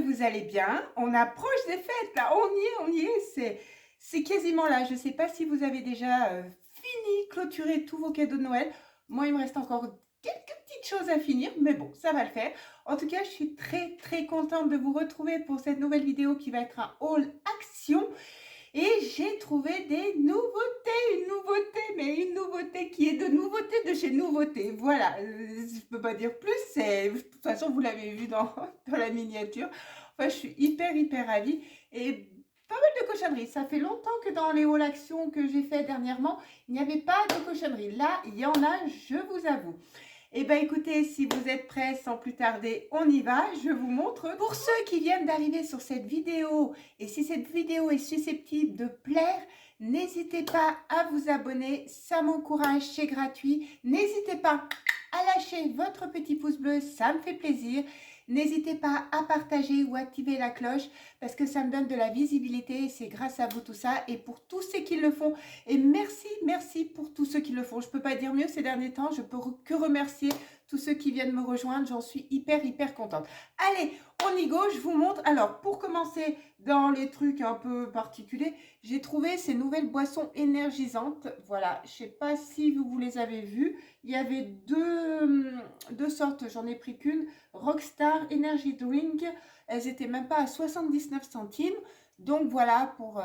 que vous allez bien. On approche des fêtes, là. On y est. C'est quasiment là. Je ne sais pas si vous avez déjà fini, clôturé tous vos cadeaux de Noël. Moi, il me reste encore quelques petites choses à finir, mais bon, ça va le faire. En tout cas, je suis très, très contente de vous retrouver pour cette nouvelle vidéo qui va être un haul action. Et j'ai trouvé des nouveautés, mais une nouveauté qui est de nouveauté de chez nouveauté. Voilà, je peux pas dire plus, de toute façon vous l'avez vu dans la miniature. Enfin, je suis hyper ravie et pas mal de cochonneries. Ça fait longtemps que dans les hauls actions que j'ai fait dernièrement, il n'y avait pas de cochonneries. Là, il y en a, je vous avoue. Eh bien écoutez, si vous êtes prêts, sans plus tarder, on y va. Je vous montre. Pour ceux qui viennent d'arriver sur cette vidéo, et si cette vidéo est susceptible de plaire, n'hésitez pas à vous abonner, ça m'encourage, c'est gratuit. N'hésitez pas à lâcher votre petit pouce bleu, ça me fait plaisir. N'hésitez pas à partager ou activer la cloche parce que ça me donne de la visibilité et c'est grâce à vous tout ça et pour tous ceux qui le font. Et merci pour tous ceux qui le font. Je ne peux pas dire mieux ces derniers temps, je peux que remercier tous ceux qui viennent me rejoindre. J'en suis hyper contente. Allez, on y go, je vous montre. Alors, pour commencer dans les trucs un peu particuliers, j'ai trouvé ces nouvelles boissons énergisantes. Voilà, je ne sais pas si vous les avez vues. Il y avait deux sortes, j'en ai pris qu'une. Rockstar Energy Drink. Elles étaient même pas à 79 centimes. Donc voilà pour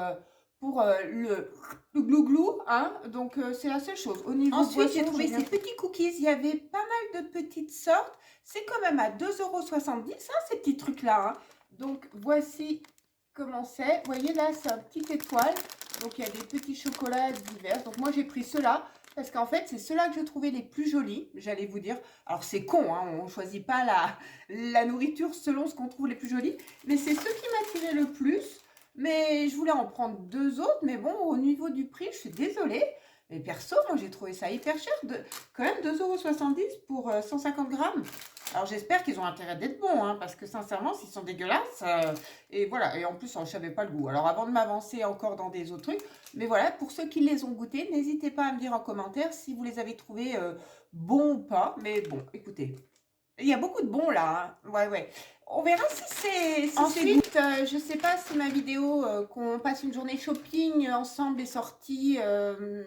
le glouglou. Hein. Donc c'est la seule chose. Au niveau ensuite, j'ai trouvé ces petits cookies. Il y avait pas mal de petites sortes. C'est quand même à 2,70 €, hein, ces petits trucs-là. Hein. Donc voici comment c'est. Vous voyez là, c'est un petit étoile. Donc il y a des petits chocolats divers. Donc moi j'ai pris ceux-là. Parce qu'en fait, c'est ceux-là que je trouvais les plus jolis, j'allais vous dire. Alors, c'est con, hein, on ne choisit pas la nourriture selon ce qu'on trouve les plus jolis. Mais c'est ceux qui m'attiraient le plus. Mais je voulais en prendre deux autres. Mais bon, au niveau du prix, je suis désolée. Mais perso, moi, j'ai trouvé ça hyper cher. Quand même 2,70 € pour 150 grammes. Alors, j'espère qu'ils ont intérêt d'être bons. Hein, parce que sincèrement, s'ils sont dégueulasses... et voilà. Et en plus, je ne savais pas le goût. Alors, avant de m'avancer encore dans des autres trucs... Mais voilà, pour ceux qui les ont goûtés, n'hésitez pas à me dire en commentaire si vous les avez trouvés bons ou pas. Mais bon, écoutez, il y a beaucoup de bons là. Hein. Ouais. On verra si c'est... Ensuite, je ne sais pas si ma vidéo qu'on passe une journée shopping ensemble est sortie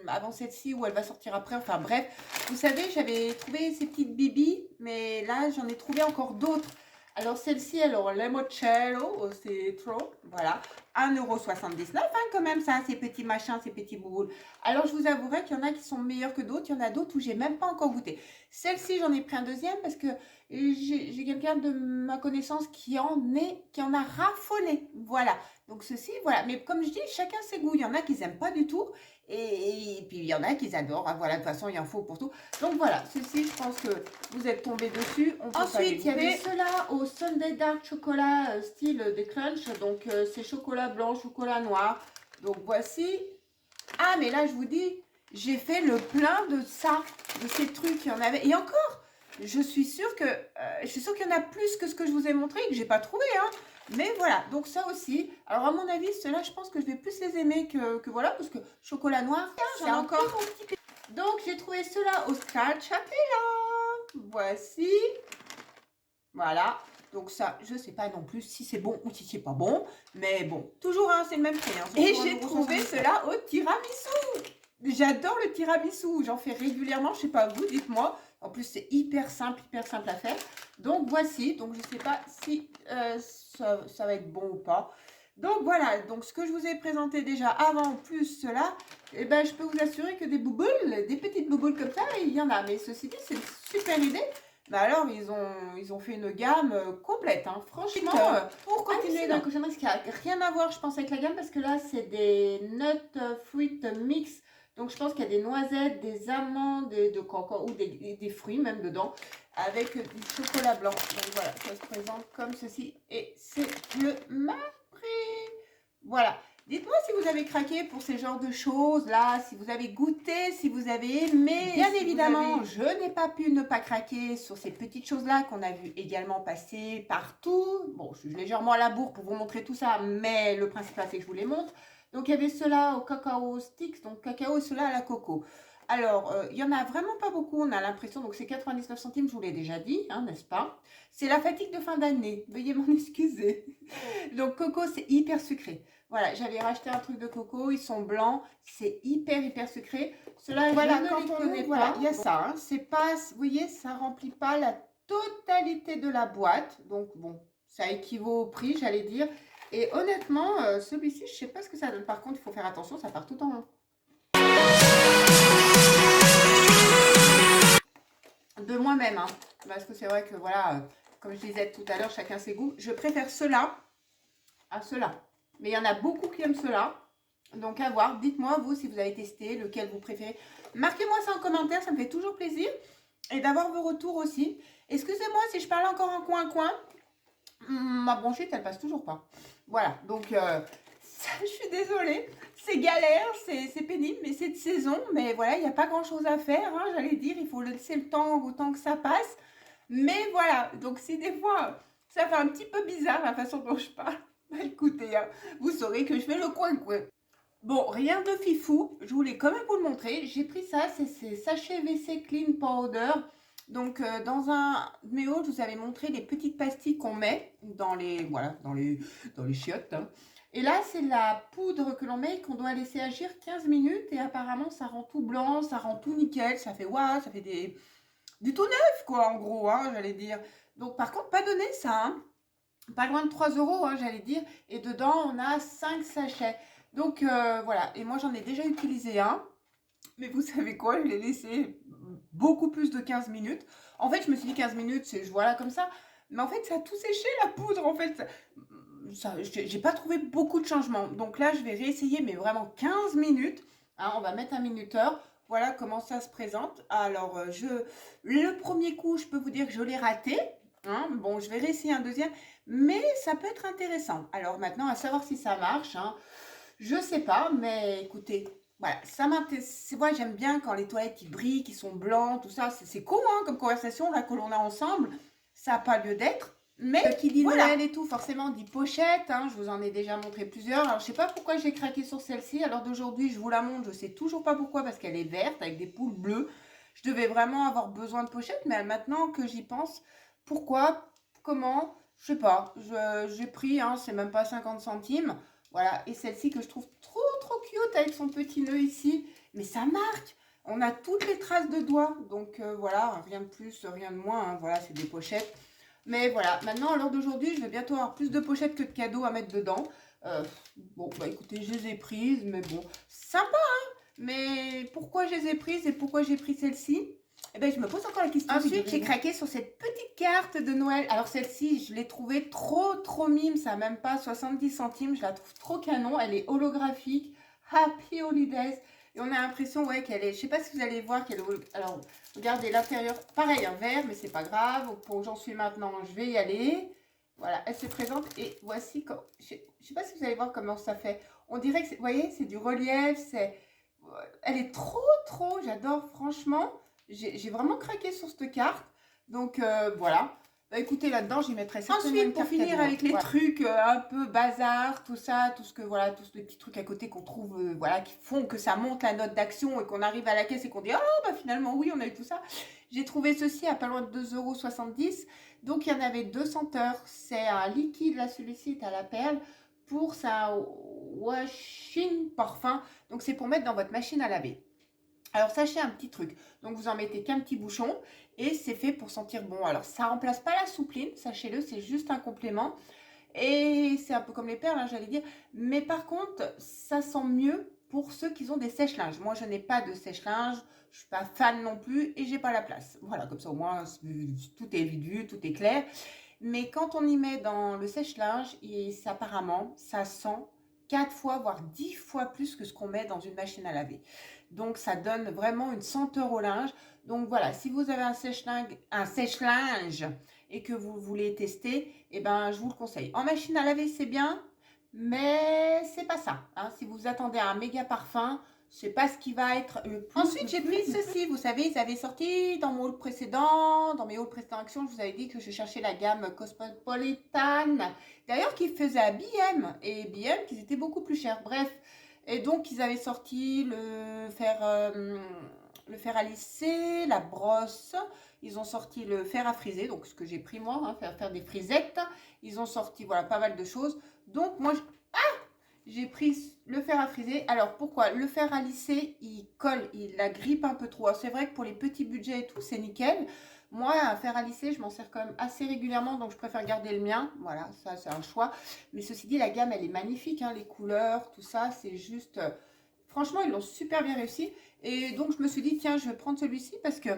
avant celle-ci ou elle va sortir après. Enfin bref, vous savez, j'avais trouvé ces petites bibis, mais là, j'en ai trouvé encore d'autres. Alors celle-ci, alors limoncello, c'est trop, voilà, 1,79 €, hein, quand même ça, ces petits machins, ces petits bouboules. Alors je vous avouerai qu'il y en a qui sont meilleurs que d'autres, il y en a d'autres où j'ai même pas encore goûté. Celle-ci, j'en ai pris un deuxième parce que j'ai quelqu'un de ma connaissance qui en a raffolé, voilà. Donc ceci, voilà, mais comme je dis, chacun ses goûts, il y en a qui n'aiment pas du tout, et puis il y en a qui adorent, hein, voilà, de toute façon, il en faut pour tout. Donc voilà, ceci, je pense que vous êtes tombés dessus. Ensuite, il y avait ceux-là au Sunday Dark Chocolat style des Crunch. Donc, c'est chocolat blanc, chocolat noir. Donc, voici. Ah, mais là, je vous dis, j'ai fait le plein de ça, de ces trucs. Il y en avait. Et encore, je suis sûre qu'il y en a plus que ce que je vous ai montré et que j'ai pas trouvé. Hein. Mais voilà, donc ça aussi. Alors, à mon avis, ceux-là, je pense que je vais plus les aimer que voilà, parce que chocolat noir, c'est encore... Donc, j'ai trouvé ceux-là au stracciatella. Voici. Voilà. Donc ça, je ne sais pas non plus si c'est bon ou si c'est pas bon. Mais bon, toujours, hein, c'est le même prix. Hein, et j'ai trouvé cela au tiramisu. J'adore le tiramisu. J'en fais régulièrement. Je ne sais pas vous, dites-moi. En plus, c'est hyper simple à faire. Donc voici. Donc je ne sais pas si ça va être bon ou pas. Donc voilà, donc ce que je vous ai présenté déjà avant, plus cela, eh ben, je peux vous assurer que des bouboules, des petites bouboules comme ça, il y en a. Mais ceci dit, c'est une super idée. Mais alors, ils ont fait une gamme complète, hein. Franchement, pour continuer dans la cochonnerie, ce qui n'a rien à voir, je pense, avec la gamme, parce que là, c'est des nut fruit mix. Donc, je pense qu'il y a des noisettes, des amandes, de coco, ou des fruits même dedans, avec du chocolat blanc. Donc, voilà, ça se présente comme ceci. Et c'est le même prix. Voilà. Dites-moi si vous avez craqué pour ces genres de choses-là, si vous avez goûté, si vous avez aimé. Bien évidemment, je n'ai pas pu ne pas craquer sur ces petites choses-là qu'on a vu également passer partout. Bon, je suis légèrement à la bourre pour vous montrer tout ça, mais le principal, c'est que je vous les montre. Donc, il y avait ceux-là au cacao sticks, donc cacao et ceux-là à la coco. Alors, il y en a vraiment pas beaucoup, on a l'impression, donc c'est 99 centimes, je vous l'ai déjà dit, hein, n'est-ce pas? C'est la fatigue de fin d'année, veuillez m'en excuser. Donc coco, c'est hyper sucré. Voilà, j'avais racheté un truc de coco, ils sont blancs, c'est hyper sucré. Cela, Voilà, je ne quand les on connais ouvre, voilà, pas. il y a ça, hein. C'est pas, vous voyez, ça remplit pas la totalité de la boîte. Donc bon, ça équivaut au prix, j'allais dire. Et honnêtement, celui-ci, je sais pas ce que ça donne. Par contre, il faut faire attention, ça part tout en rond. De moi-même, hein, parce que c'est vrai que voilà, comme je disais tout à l'heure, chacun ses goûts. Je préfère cela à cela. Mais il y en a beaucoup qui aiment cela. Donc à voir, dites-moi vous si vous avez testé, lequel vous préférez. Marquez-moi ça en commentaire, ça me fait toujours plaisir. Et d'avoir vos retours aussi. Excusez-moi si je parle encore en coin. Ma bronchite, elle passe toujours pas. Voilà, donc ça, je suis désolée. C'est galère, c'est pénible, mais c'est de saison. Mais voilà, il n'y a pas grand-chose à faire, hein, j'allais dire. Il faut laisser le temps autant que ça passe. Mais voilà, donc si des fois, ça fait un petit peu bizarre la façon dont je parle, bah écoutez, hein, vous saurez que je fais le coin-coin. Bon, rien de fifou, je voulais quand même vous le montrer. J'ai pris ça, c'est ces sachets WC Clean Powder. Donc, dans un de mes hauls, je vous avais montré les petites pastilles qu'on met dans les, voilà, dans les chiottes, hein. Et là, c'est la poudre que l'on met et qu'on doit laisser agir 15 minutes. Et apparemment, ça rend tout blanc, ça rend tout nickel. Ça fait, waouh, ça fait des tout neufs, quoi, en gros, hein, j'allais dire. Donc, par contre, pas donné ça, hein. Pas loin de 3 €, hein, j'allais dire. Et dedans, on a 5 sachets. Donc, voilà. Et moi, j'en ai déjà utilisé un. Mais vous savez quoi, je l'ai laissé beaucoup plus de 15 minutes. En fait, je me suis dit 15 minutes, c'est voilà comme ça. Mais en fait, ça a tout séché la poudre. En fait, j'ai pas trouvé beaucoup de changements. Donc là, je vais réessayer, mais vraiment 15 minutes. Hein, on va mettre un minuteur. Voilà comment ça se présente. Alors, le premier coup, je peux vous dire que je l'ai raté. Hein. Bon, je vais réessayer un deuxième, mais ça peut être intéressant. Alors maintenant, à savoir si ça marche, hein, je sais pas, mais écoutez, voilà, ça m'intéresse. Moi, j'aime bien quand les toilettes ils brillent, qu'ils sont blancs, tout ça. C'est cool, hein, comme conversation là que l'on a ensemble. Ça n'a pas lieu d'être. Mais qui dit Voilà. Noël et tout, forcément dit pochette. Hein, je vous en ai déjà montré plusieurs. Alors, je sais pas pourquoi j'ai craqué sur celle-ci. Alors d'aujourd'hui, je vous la montre. Je sais toujours pas pourquoi, parce qu'elle est verte avec des poules bleues. Je devais vraiment avoir besoin de pochette, mais maintenant que j'y pense, pourquoi, comment, je sais pas. J'ai pris, hein, c'est même pas 50 centimes. Voilà, et celle-ci que je trouve trop cute avec son petit nœud ici. Mais ça marque. On a toutes les traces de doigts. Donc voilà, rien de plus, rien de moins. Hein, voilà, c'est des pochettes. Mais voilà, maintenant à l'heure d'aujourd'hui, je vais bientôt avoir plus de pochettes que de cadeaux à mettre dedans. Bon, bah écoutez, je les ai prises, mais bon, sympa, hein. Mais pourquoi je les ai prises et pourquoi j'ai pris celle-ci? Eh ben, je me pose encore la question. Ensuite, j'ai craqué sur cette petite carte de Noël. Alors celle-ci, je l'ai trouvée trop mime. Ça n'a même pas 70 centimes. Je la trouve trop canon. Elle est holographique. Happy Holidays. Et on a l'impression, ouais, qu'elle est... Je sais pas si vous allez voir qu'elle est... Alors, regardez l'intérieur. Pareil, un vert, mais c'est pas grave. Pour où j'en suis maintenant, je vais y aller. Voilà, elle se présente. Et voici... Quand... Je sais pas si vous allez voir comment ça fait. On dirait que, vous voyez, c'est du relief. Elle est trop... J'adore, franchement. J'ai vraiment craqué sur cette carte. Donc, voilà. Bah, écoutez, là-dedans, j'y mettrai certainement une carte. Ensuite, pour finir avec les trucs un peu bazar, tout ça, tout ce que, voilà, tous les petits trucs à côté qu'on trouve, voilà, qui font que ça monte la note d'action et qu'on arrive à la caisse et qu'on dit, ah, bah finalement, oui, on a eu tout ça. J'ai trouvé ceci à pas loin de 2,70 €. Donc, il y en avait 2 senteurs. C'est un liquide, là, celui-ci est à la perle. Pour ça, washing parfum. Donc, c'est pour mettre dans votre machine à laver. Alors, sachez un petit truc. Donc, vous en mettez qu'un petit bouchon et c'est fait pour sentir bon. Alors, ça remplace pas la soupline, sachez-le, c'est juste un complément. Et c'est un peu comme les perles, hein, j'allais dire. Mais par contre, ça sent mieux pour ceux qui ont des sèche-linges. Moi, je n'ai pas de sèche-linge, je suis pas fan non plus et j'ai pas la place. Voilà, comme ça au moins, tout est vu, tout est clair. Mais quand on y met dans le sèche-linge, apparemment, ça sent 4 fois, voire 10 fois plus que ce qu'on met dans une machine à laver. Donc, ça donne vraiment une senteur au linge. Donc, voilà, si vous avez un sèche-linge et que vous voulez tester, eh ben, je vous le conseille. En machine à laver, c'est bien, mais c'est pas ça. Hein. Si vous attendez un méga parfum, c'est pas ce qui va être le plus. Ensuite, j'ai pris ceci. Vous savez, ils avaient sorti dans mon haul précédent, dans mes hauls précédents actions, je vous avais dit que je cherchais la gamme Cosmopolitan. D'ailleurs, qui faisait à BM. Et BM, qui étaient beaucoup plus chers. Bref. Et donc, ils avaient sorti le fer à lisser, la brosse. Ils ont sorti le fer à friser, donc ce que j'ai pris moi, hein, faire des frisettes. Ils ont sorti, voilà, pas mal de choses. Donc moi, j'ai pris le fer à friser. Alors pourquoi? Le fer à lisser, il colle, il la grippe un peu trop. C'est vrai que pour les petits budgets et tout, c'est nickel. Moi, un fer à lisser, je m'en sers quand même assez régulièrement, donc je préfère garder le mien. Voilà, ça c'est un choix. Mais ceci dit, la gamme, elle est magnifique, hein, les couleurs, tout ça, c'est juste... franchement, ils l'ont super bien réussi. Et donc, je me suis dit, tiens, je vais prendre celui-ci parce que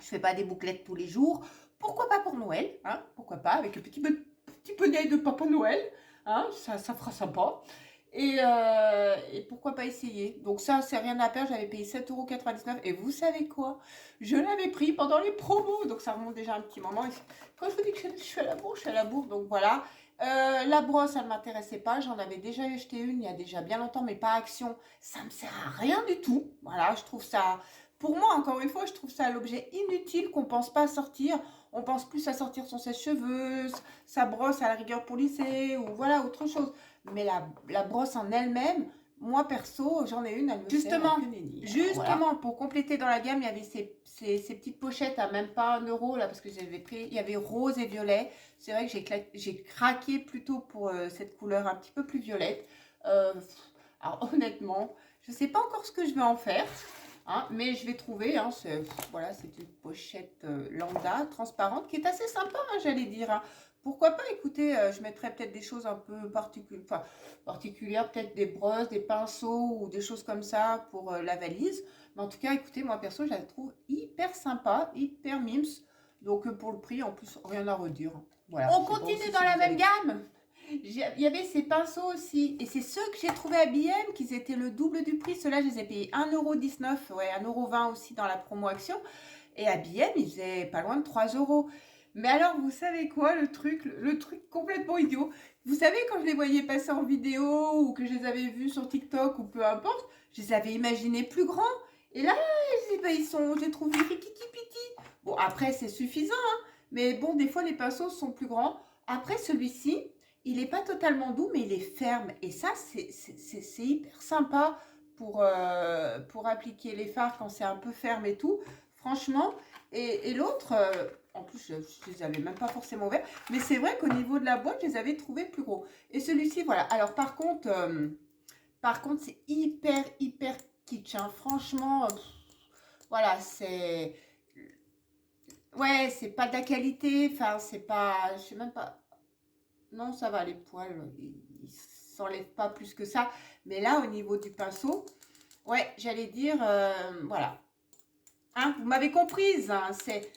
je fais pas des bouclettes tous les jours. Pourquoi pas pour Noël, hein? Pourquoi pas, avec un petit bonnet de Papa Noël, hein? Ça fera sympa. Et pourquoi pas essayer? Donc ça, c'est rien à perdre. J'avais payé 7,99 € et vous savez quoi? Je l'avais pris pendant les promos. Donc ça remonte déjà un petit moment. Et quand je vous dis que je suis à la bourre, je suis à la bourre. Donc voilà. La brosse, elle ne m'intéressait pas. J'en avais déjà acheté une il y a déjà bien longtemps, mais pas Action. Ça me sert à rien du tout. Voilà, je trouve ça... Pour moi, encore une fois, je trouve ça l'objet inutile qu'on ne pense pas à sortir. On pense plus à sortir son sèche-cheveux, sa brosse à la rigueur pour lisser, ou voilà, autre chose. Mais la brosse en elle-même, moi perso, j'en ai une, elle me Justement, sert à que nenni. Justement, voilà. pour compléter dans la gamme, il y avait ces petites pochettes à même pas 1 € là, parce que j'avais pris, il y avait rose et violet. C'est vrai que j'ai craqué plutôt pour cette couleur un petit peu plus violette. Alors honnêtement, je ne sais pas encore ce que je vais en faire. Hein, mais je vais trouver, hein, voilà, c'est une pochette lambda, transparente, qui est assez sympa, hein, j'allais dire. Hein. Pourquoi pas, écoutez, je mettrais peut-être des choses un peu particulières, peut-être des brosses, des pinceaux ou des choses comme ça pour la valise. Mais en tout cas, écoutez, moi perso, je la trouve hyper sympa, hyper mimes. Donc pour le prix, en plus, rien à redire. Voilà, on continue dans la même gamme. Il y avait ces pinceaux aussi. Et c'est ceux que j'ai trouvés à B&M, qu'ils étaient le double du prix. Ceux-là, je les ai payés 1,19 €. Ouais, 1,20 € aussi dans la promo Action. Et à B&M, ils faisaient pas loin de 3 €. Mais alors, vous savez quoi, le truc complètement idiot. Vous savez, quand je les voyais passer en vidéo ou que je les avais vus sur TikTok ou peu importe, je les avais imaginés plus grands. Et là, je les trouve rikiki-piti. Bon, après, c'est suffisant, hein. Mais bon, des fois, les pinceaux sont plus grands. Après, celui-ci, il n'est pas totalement doux, mais il est ferme. Et ça, c'est hyper sympa pour appliquer les fards quand c'est un peu ferme et tout. Franchement. Et l'autre, en plus, je ne les avais même pas forcément ouverts. Mais c'est vrai qu'au niveau de la boîte, je les avais trouvés plus gros. Et celui-ci, voilà. Alors, par contre, c'est hyper, hyper kitsch. Hein. Franchement, voilà, c'est... Ouais, c'est pas de la qualité. Enfin, c'est pas... Je sais même pas... Non, ça va, les poils, ils s'enlèvent pas plus que ça. Mais là, au niveau du pinceau, ouais, j'allais dire, voilà. Hein, vous m'avez comprise, hein, c'est...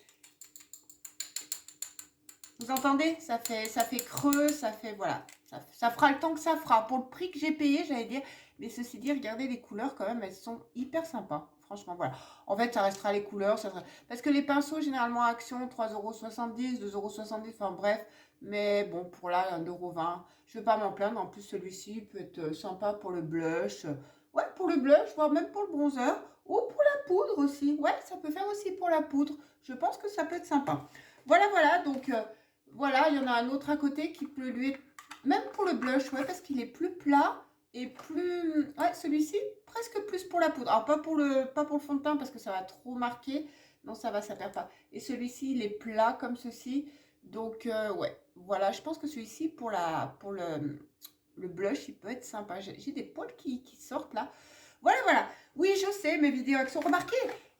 Vous entendez? Ça fait creux, ça fait, voilà. Ça fera le temps que ça fera. Pour le prix que j'ai payé, j'allais dire. Mais ceci dit, regardez les couleurs quand même, elles sont hyper sympas. Franchement, voilà. En fait, ça restera les couleurs. Parce que les pinceaux, généralement, Action, 3,70 €, 2,70 €, enfin bref. Mais bon, pour là, 1,20 €, je ne vais pas m'en plaindre. En plus, celui-ci peut être sympa pour le blush. Ouais, pour le blush, voire même pour le bronzer. Ou pour la poudre aussi. Ouais, ça peut faire aussi pour la poudre. Je pense que ça peut être sympa. Voilà, voilà. Donc, voilà, il y en a un autre à côté qui peut lui être... Même pour le blush, ouais, parce qu'il est plus plat. Et plus... Ouais, celui-ci, presque plus pour la poudre. Alors, pas pour le fond de teint, parce que ça va trop marquer. Non, ça va, ça perd pas. Et celui-ci, il est plat comme ceci. Donc, ouais. Voilà, je pense que celui-ci, pour le blush, il peut être sympa. J'ai des poils qui sortent, là. Voilà, voilà. Oui, je sais, mes vidéos Action. Remarquez,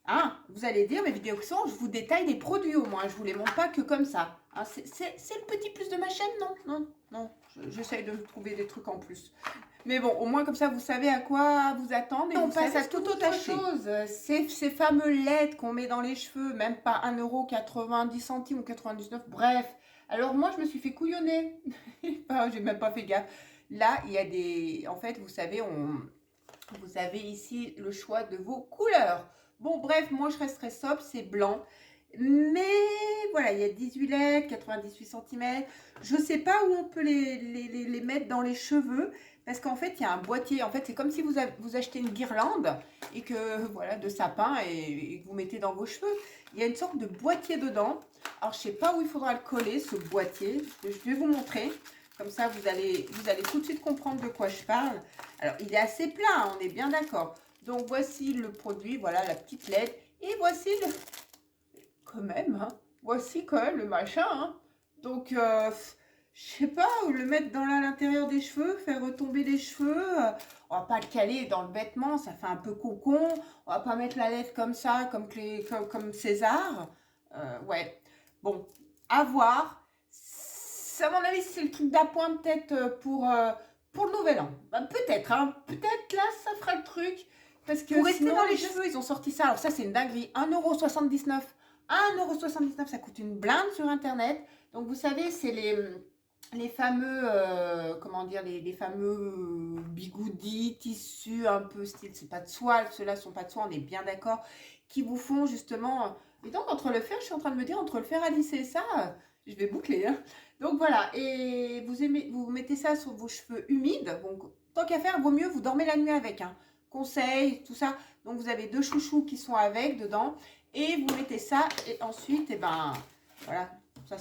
hein, vous allez dire, mes vidéos Action, je vous détaille les produits au moins. Je ne vous les montre pas que comme ça. Hein, c'est le petit plus de ma chaîne? Non, non, non. J'essaye de trouver des trucs en plus. Mais bon, au moins comme ça, vous savez à quoi vous attendre. Et on passe à toute autre chose. Ces fameux LED qu'on met dans les cheveux, même pas 1,90 € ou 99 €. Bref. Alors moi, je me suis fait couillonner. Enfin, j'ai même pas fait gaffe. Là, il y a des... En fait, vous savez, vous avez ici le choix de vos couleurs. Bon, bref, moi, je resterai sobre. C'est blanc. Mais voilà, il y a 18 LED, 98 cm. Je ne sais pas où on peut les mettre dans les cheveux. Parce qu'en fait, il y a un boîtier. En fait, c'est comme si vous achetez une guirlande et que, voilà, de sapin et que vous mettez dans vos cheveux. Il y a une sorte de boîtier dedans. Alors, je ne sais pas où il faudra le coller, ce boîtier. Je vais vous montrer. Comme ça, vous allez tout de suite comprendre de quoi je parle. Alors, il est assez plat, hein, on est bien d'accord. Donc, voici le produit, voilà la petite LED. Et voici le... Quand même, hein, voici quand même le machin. Hein. Donc, je sais pas, le mettre dans l'intérieur des cheveux, faire retomber les cheveux. On va pas le caler dans le vêtement, ça fait un peu cocon. On va pas mettre la LED comme ça, comme César. Ouais, bon, à voir. À mon avis, c'est le truc d'appoint peut-être pour le nouvel an. Ben, peut-être, hein, peut-être là, ça fera le truc. Parce que pour rester dans les cheveux, ils ont sorti ça. Alors ça, c'est une dinguerie. 1,79 €. 1,79 €, ça coûte une blinde sur Internet. Donc, vous savez, c'est les fameux, comment dire, les fameux bigoudis, tissus un peu style, c'est pas de soie, ceux-là sont pas de soie, on est bien d'accord, qui vous font justement... Et donc, entre le fer, je suis en train de me dire, entre le fer à lisser, ça, je vais boucler, hein. Donc, voilà, et vous mettez ça sur vos cheveux humides. Donc, tant qu'à faire, vaut mieux, vous dormez la nuit avec, hein. Conseil, tout ça. Donc, vous avez 2 chouchous qui sont avec, dedans, et vous mettez ça, et ensuite, et ben, voilà, ça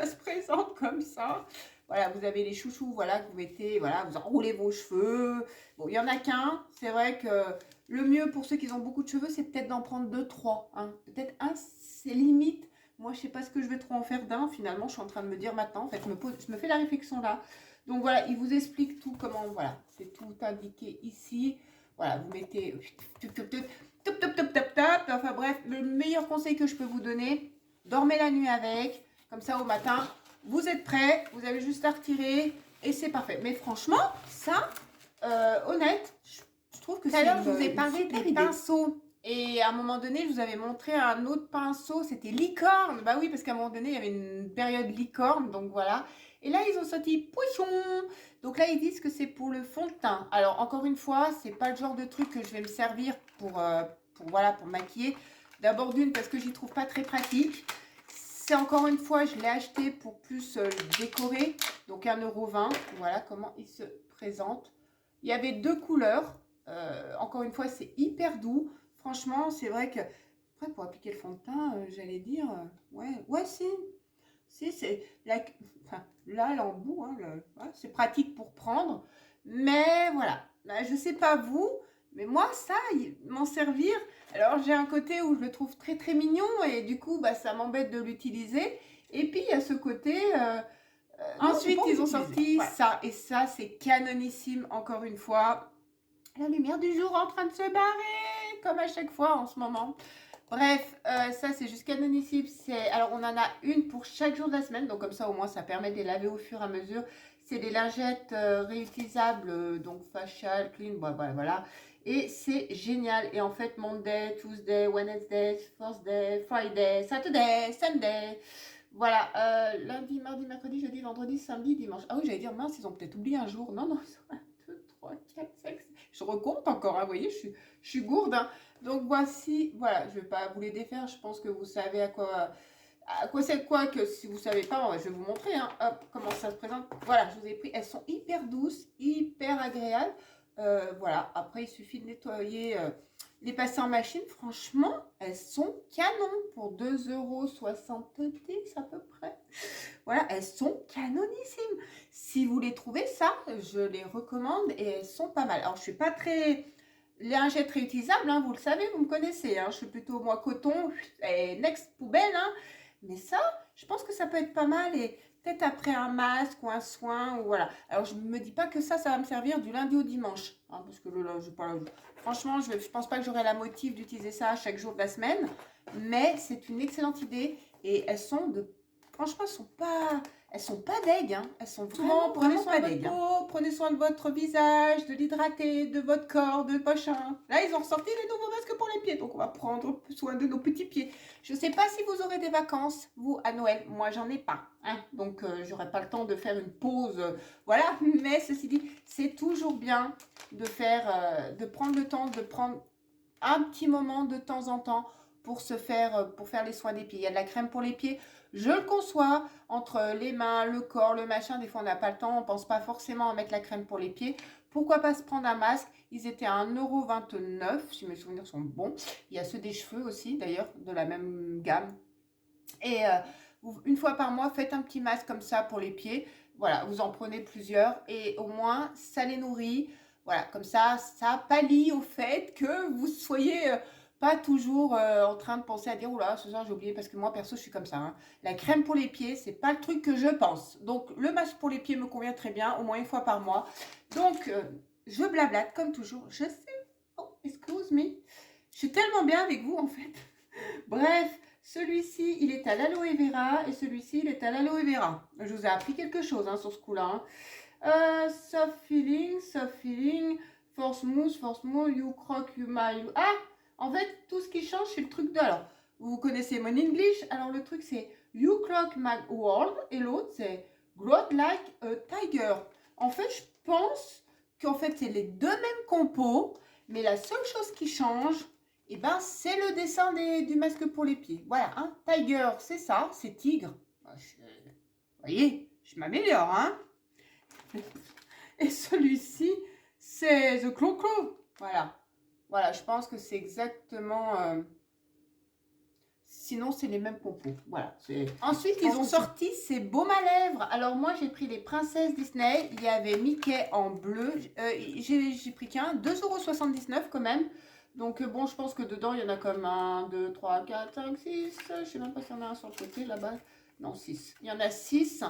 se présente comme ça. Voilà, vous avez les chouchous, voilà, que vous mettez, voilà, vous enroulez vos cheveux. Bon, il n'y en a qu'un. C'est vrai que le mieux pour ceux qui ont beaucoup de cheveux, c'est peut-être d'en prendre 2, 3. Hein. Peut-être un, c'est limite. Moi, je sais pas ce que je vais trop en faire d'un. Finalement, je suis en train de me dire maintenant. En fait, je me fais la réflexion là. Donc voilà, il vous explique tout comment, voilà, c'est tout indiqué ici. Voilà, vous mettez enfin bref, le meilleur conseil que je peux vous donner, dormez la nuit avec, comme ça au matin, vous êtes prêts, vous avez juste à retirer et c'est parfait. Mais franchement, ça, honnête, je trouve que c'est... Tout à l'heure, je vous ai parlé des pinceaux. Et à un moment donné, je vous avais montré un autre pinceau, c'était licorne. Bah oui, parce qu'à un moment donné, il y avait une période licorne, donc voilà. Et là, ils ont sorti poisson. Donc là, ils disent que c'est pour le fond de teint. Alors, encore une fois, c'est pas le genre de truc que je vais me servir voilà, pour maquiller. D'abord d'une, parce que j'y trouve pas très pratique. C'est encore une fois, je l'ai acheté pour plus décorer. Donc 1,20 €. Voilà comment il se présente. Il y avait 2 couleurs. Encore une fois, c'est hyper doux. Franchement, c'est vrai que... Après, pour appliquer le fond de teint, j'allais dire... ouais, si. Si, c'est... Enfin, là, l'embout, hein, ouais, c'est pratique pour prendre. Mais voilà. Là, je sais pas vous, mais moi, ça, m'en servir... Alors, j'ai un côté où je le trouve très, très mignon. Et du coup, bah, ça m'embête de l'utiliser. Et puis, il y a ce côté... ensuite, ils ont sorti ça. Et ça, c'est canonissime, encore une fois. La lumière du jour en train de se barrer, comme à chaque fois en ce moment. Bref, ça c'est juste canonissime. Alors on en a une pour chaque jour de la semaine, donc comme ça au moins ça permet de les laver au fur et à mesure. C'est des lingettes réutilisables, donc facial, clean, voilà. Et c'est génial. Et en fait, Monday, Tuesday, Wednesday, Thursday, Friday, Saturday, Sunday. Voilà, lundi, mardi, mercredi, jeudi, vendredi, samedi, dimanche. Ah oui, j'allais dire, mince, ils ont peut-être oublié un jour. Non, non, ils sont 1, 2, 3, 4, 5, 6. Je recompte encore, hein, vous voyez, je suis gourde. Hein. Donc voici, voilà, je ne vais pas vous les défaire, je pense que vous savez à quoi c'est quoi, que si vous ne savez pas, je vais vous montrer, hein, hop, comment ça se présente. Voilà, je vous ai pris, elles sont hyper douces, hyper agréables. Voilà, après il suffit de nettoyer... les passer en machine, franchement, elles sont canon pour 2,70 € à peu près. Voilà, elles sont canonissimes. Si vous les trouvez, ça, je les recommande et elles sont pas mal. Alors, je suis pas très lingettes réutilisables, hein, vous le savez, vous me connaissez. Hein, je suis plutôt, moi, coton et next poubelle. Hein, mais ça, je pense que ça peut être pas mal et peut-être après un masque ou un soin. Ou voilà. Alors, je ne me dis pas que ça va me servir du lundi au dimanche. Hein, parce que là, je parle... Franchement, je ne pense pas que j'aurai la motive d'utiliser ça chaque jour de la semaine. Mais c'est une excellente idée. Et elles sont de... Franchement, elles sont pas deg. Hein. Elles sont vraiment, prenez soin de votre peau, prenez soin de votre visage, de l'hydrater, de votre corps, de machin. Là, ils ont ressorti les nouveaux masques pour les pieds. Donc, on va prendre soin de nos petits pieds. Je ne sais pas si vous aurez des vacances, vous, à Noël. Moi, j'en ai pas. Hein. Donc, j'aurai pas le temps de faire une pause. Voilà. Mais ceci dit, c'est toujours bien de prendre le temps de prendre un petit moment de temps en temps pour faire les soins des pieds. Il y a de la crème pour les pieds, je le conçois, entre les mains, le corps, le machin, des fois on n'a pas le temps, on pense pas forcément à mettre la crème pour les pieds. Pourquoi pas se prendre un masque? Ils étaient à 1,29 €, si mes souvenirs sont bons. Il y a ceux des cheveux aussi, d'ailleurs, de la même gamme. Et une fois par mois, faites un petit masque comme ça pour les pieds. Voilà, vous en prenez plusieurs et au moins, ça les nourrit. Voilà, comme ça pallie au fait que vous soyez pas toujours en train de penser à dire, oula, ce soir j'ai oublié, parce que moi, perso, je suis comme ça. Hein. La crème pour les pieds, c'est pas le truc que je pense. Donc, le masque pour les pieds me convient très bien, au moins une fois par mois. Donc, je blablate comme toujours. Je sais. Oh, excuse me. Je suis tellement bien avec vous, en fait. Bref, celui-ci, il est à l'aloe vera et celui-ci, il est à l'aloe vera. Je vous ai appris quelque chose hein, sur ce coup-là. Hein. Soft feeling, for smooth, you crock, you my... Ah, en fait, tout ce qui change, c'est le truc de... Alors, vous connaissez mon English. Alors, le truc, c'est you crock my world et l'autre, c'est grow like a tiger. En fait, je pense qu'en fait, c'est les deux mêmes compos, mais la seule chose qui change, et ben, c'est le dessin du masque pour les pieds. Voilà, hein. Tiger, c'est ça, c'est tigre. Vous voyez, je m'améliore, hein. Et celui-ci, c'est The Clo-Clo. Voilà. Voilà, je pense que c'est exactement... Sinon, c'est les mêmes compos. Voilà. Ensuite, ils ont sorti ces baumes à lèvres. Alors, moi, j'ai pris les princesses Disney. Il y avait Mickey en bleu. J'ai pris qu'un. 2,79 € quand même. Donc, bon, je pense que dedans, il y en a comme 1, 2, 3, 4, 5, 6. Je ne sais même pas s'il y en a un sur le côté, là-bas. Non, 6. Il y en a 6.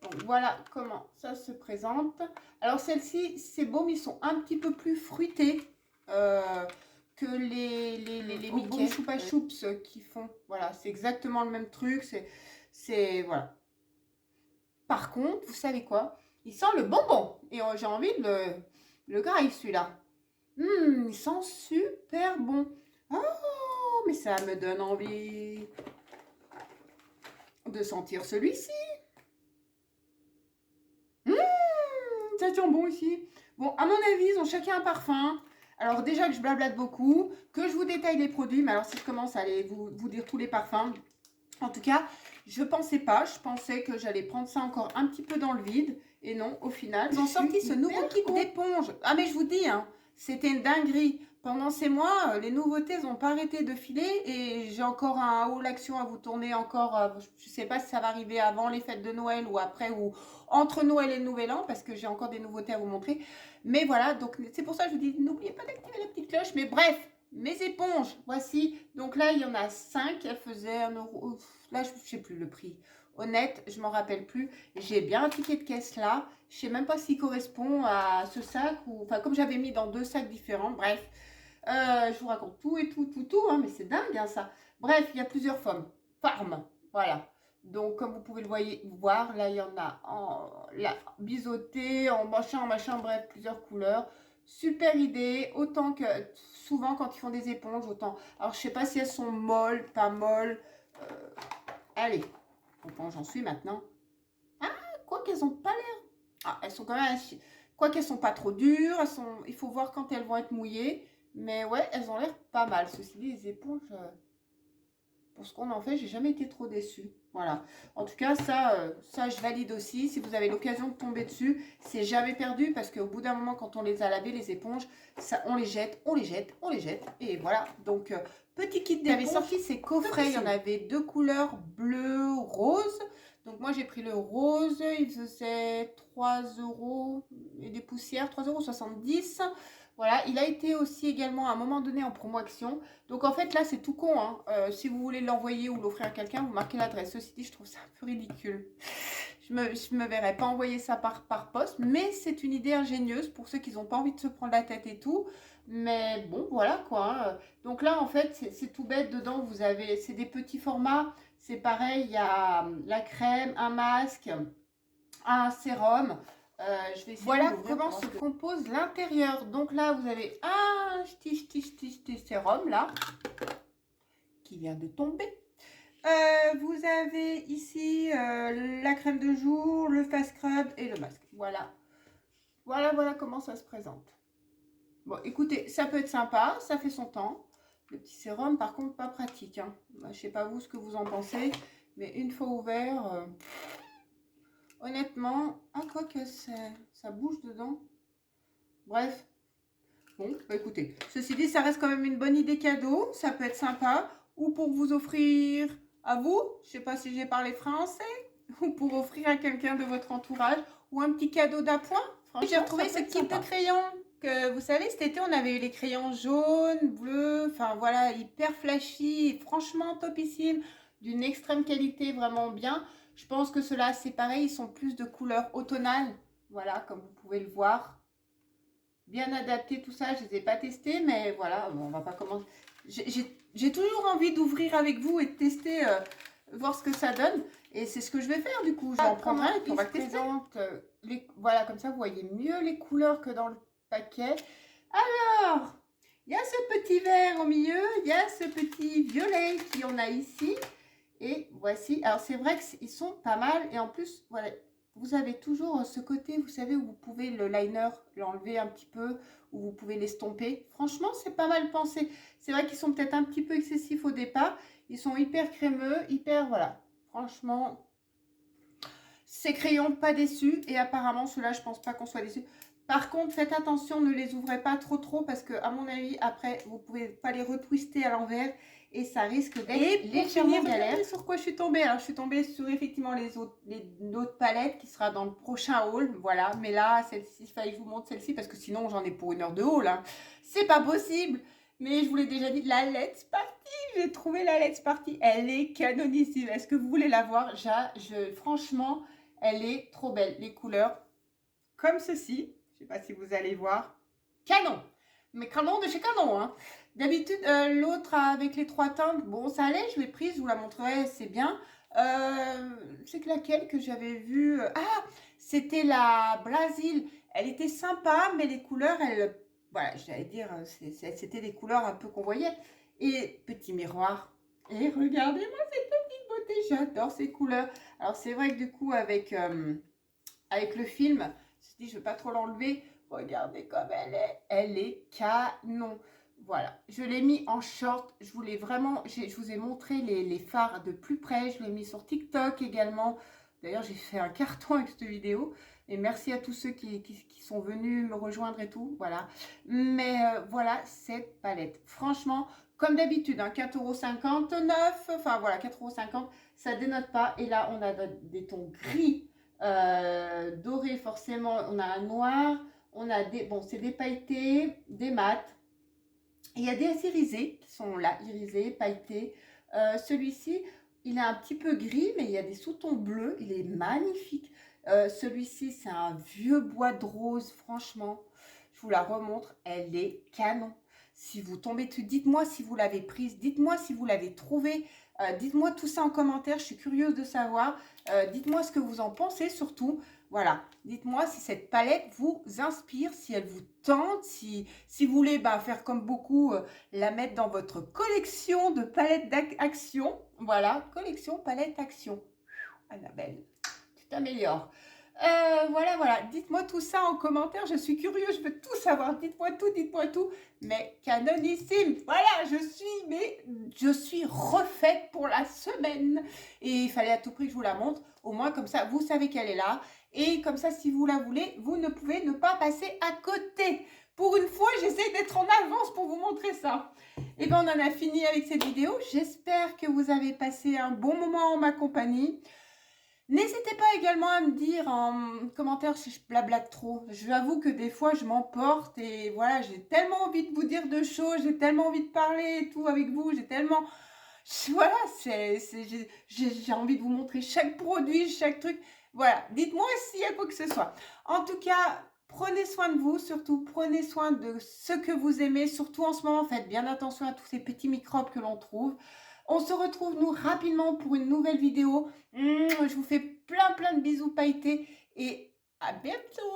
Donc, voilà comment ça se présente. Alors, celle-ci, ces baumes, ils sont un petit peu plus fruités que les Mickey Choupa Choups qui font. Voilà, c'est exactement le même truc. C'est voilà. Par contre, vous savez quoi? Il sent le bonbon. Et j'ai envie de le grailler, celui-là. Il sent super bon. Oh, mais ça me donne envie de sentir celui-ci. Ça sent bon ici. Bon, à mon avis, ils ont chacun un parfum. Alors déjà que je blablate beaucoup, que je vous détaille les produits, mais alors si je commence à aller vous dire tous les parfums, en tout cas, je pensais pas, je pensais que j'allais prendre ça encore un petit peu dans le vide, et non, au final, ils ont sorti ce nouveau kit d'éponge. Ah mais je vous dis, hein, c'était une dinguerie. Pendant ces mois, les nouveautés n'ont pas arrêté de filer, et j'ai encore un haul action à vous tourner encore, je sais pas si ça va arriver avant les fêtes de Noël ou après, ou entre Noël et le Nouvel An, parce que j'ai encore des nouveautés à vous montrer. Mais voilà, donc c'est pour ça que je vous dis, n'oubliez pas d'activer la petite cloche. Mais bref, mes éponges, voici. Donc là, il y en a 5, elles faisaient 1 €. Là, je ne sais plus le prix. Honnête, je m'en rappelle plus. J'ai bien un ticket de caisse là. Je ne sais même pas s'il correspond à ce sac. Enfin, comme j'avais mis dans 2 sacs différents. Bref, je vous raconte tout et tout, hein, mais c'est dingue hein, ça. Bref, il y a plusieurs formes. Voilà. Donc, comme vous pouvez le voir, là, il y en a en biseauté, en machin, bref, plusieurs couleurs. Super idée, autant que souvent quand ils font des éponges, autant. Alors, je sais pas si elles sont molles, pas molles. Allez, bon, j'en suis maintenant. Ah, quoi qu'elles ont pas l'air. Ah, elles sont quand même. Quoi qu'elles sont pas trop dures, il faut voir quand elles vont être mouillées. Mais ouais, elles ont l'air pas mal. Ceci dit, les éponges, pour ce qu'on en fait, j'ai jamais été trop déçue. Voilà. En tout cas, ça, je valide aussi. Si vous avez l'occasion de tomber dessus, c'est jamais perdu parce qu'au bout d'un moment, quand on les a lavés, les éponges, ça, on les jette. Et voilà. Donc, petit kit d'éponge. J'avais sorti ces coffrets. Il y en avait 2 couleurs, bleu, rose. Donc, moi, j'ai pris le rose. Il faisait 3 € et des poussières, 3,70 €. Voilà, il a été aussi également à un moment donné en promo action. Donc en fait là c'est tout con. Hein. Si vous voulez l'envoyer ou l'offrir à quelqu'un, vous marquez l'adresse. Ceci dit, je trouve ça un peu ridicule. Je me verrais pas envoyer ça par poste, mais c'est une idée ingénieuse pour ceux qui n'ont pas envie de se prendre la tête et tout. Mais bon, voilà quoi. Hein. Donc là en fait c'est tout bête. Dedans vous avez, c'est des petits formats. C'est pareil, il y a la crème, un masque, un sérum. Je vais essayer voilà comment se compose l'intérieur. Donc là, vous avez un petit sérum là qui vient de tomber. Vous avez ici la crème de jour, le face scrub et le masque. Voilà. Voilà comment ça se présente. Bon, écoutez, ça peut être sympa, ça fait son temps. Le petit sérum, par contre, pas pratique. Hein. Je sais pas vous ce que vous en pensez, mais une fois ouvert... honnêtement, quoi que ça bouge dedans. Bref. Bon, bah écoutez, ceci dit, ça reste quand même une bonne idée cadeau. Ça peut être sympa. Ou pour vous offrir à vous, je sais pas si j'ai parlé français, ou pour offrir à quelqu'un de votre entourage, ou un petit cadeau d'appoint. Franchement, j'ai retrouvé ce type de crayon. vous savez, cet été, on avait eu les crayons jaunes, bleus, enfin voilà, hyper flashy, franchement topissime, d'une extrême qualité, vraiment bien. Je pense que ceux-là, c'est pareil, ils sont plus de couleur automnale, voilà, comme vous pouvez le voir. Bien adapté tout ça, je ne les ai pas testés, mais voilà, bon, on va pas commencer. J'ai toujours envie d'ouvrir avec vous et de tester, voir ce que ça donne. Et c'est ce que je vais faire du coup. Je vais en prendre un et puis on va tester. Voilà, comme ça vous voyez mieux les couleurs que dans le paquet. Alors, il y a ce petit vert au milieu, il y a ce petit violet qu'on a ici. Et voici, alors c'est vrai qu'ils sont pas mal. Et en plus, voilà, vous avez toujours ce côté, vous savez, où vous pouvez le liner l'enlever un petit peu, où vous pouvez l'estomper. Franchement, c'est pas mal pensé. C'est vrai qu'ils sont peut-être un petit peu excessifs au départ. Ils sont hyper crémeux, hyper, voilà. Franchement, ces crayons, pas déçus. Et apparemment, ceux-là, je pense pas qu'on soit déçus. Par contre, faites attention, ne les ouvrez pas trop parce que, à mon avis, après, vous pouvez pas les retwister à l'envers et ça risque d'être légèrement galère. Sur quoi je suis tombée? Alors, je suis tombée sur effectivement les autres palettes qui sera dans le prochain haul. Voilà, mais là, celle-ci, il fallait que je vous montre celle-ci parce que sinon, j'en ai pour 1 heure de haul. Hein. C'est pas possible. Mais je vous l'ai déjà dit, la Let's Party, j'ai trouvé la Let's Party. Elle est canonissime. Est-ce que vous voulez la voir? Franchement, elle est trop belle. Les couleurs, comme ceci. Je ne sais pas si vous allez voir. Canon. Mais canon de chez Canon. Hein. D'habitude, l'autre avec les 3 teintes, bon, ça allait. Je l'ai prise, je vous la montrerai, c'est bien. C'est laquelle que j'avais vue? Ah, c'était la Brésil. Elle était sympa, mais les couleurs, voilà, j'allais dire, c'était des couleurs un peu qu'on voyait. Et petit miroir. Et regardez-moi cette petite beauté. J'adore ces couleurs. Alors, c'est vrai que du coup, avec le film, je ne veux pas trop l'enlever. Regardez comme elle est. Elle est canon. Voilà. Je l'ai mis en short. Je voulais vraiment... Je vous ai montré les fards de plus près. Je l'ai mis sur TikTok également. D'ailleurs, j'ai fait un carton avec cette vidéo. Et merci à tous ceux qui sont venus me rejoindre et tout. Voilà. Mais voilà cette palette. Franchement, comme d'habitude, hein, 4,59 €. Enfin voilà, 4,50 €. Ça dénote pas. Et là, on a des tons gris. Doré forcément, on a un noir, on a des, bon c'est des pailletés, des mats, il y a des irisés qui sont là, irisés, pailletés. Celui-ci, il est un petit peu gris, mais il y a des sous-tons bleus, il est magnifique. Celui-ci, c'est un vieux bois de rose, franchement, je vous la remontre, elle est canon. Si vous tombez dessus, dites-moi si vous l'avez prise, dites-moi si vous l'avez trouvée. Dites-moi tout ça en commentaire, je suis curieuse de savoir. Dites-moi ce que vous en pensez surtout. Voilà, dites-moi si cette palette vous inspire, si elle vous tente, si vous voulez faire comme beaucoup, la mettre dans votre collection de palettes d'action. Voilà, collection palette action. Annabelle, tu t'améliores. Voilà. Dites-moi tout ça en commentaire. Je suis curieuse, je veux tout savoir. Dites-moi tout. Mais canonissime. Voilà, je suis refaite pour la semaine. Et il fallait à tout prix que je vous la montre. Au moins, comme ça, vous savez qu'elle est là. Et comme ça, si vous la voulez, vous ne pouvez ne pas passer à côté. Pour une fois, j'essaie d'être en avance pour vous montrer ça. Et bien, on en a fini avec cette vidéo. J'espère que vous avez passé un bon moment en ma compagnie. N'hésitez pas également à me dire en commentaire si je blablate trop. J'avoue que des fois, je m'emporte et voilà, j'ai tellement envie de vous dire de choses, j'ai tellement envie de parler et tout avec vous, j'ai tellement... Voilà, j'ai envie de vous montrer chaque produit, chaque truc. Voilà, dites-moi s'il y a quoi que ce soit. En tout cas, prenez soin de vous, surtout prenez soin de ce que vous aimez. Surtout en ce moment, faites bien attention à tous ces petits microbes que l'on trouve. On se retrouve, nous, rapidement pour une nouvelle vidéo. Je vous fais plein de bisous pailletés et à bientôt.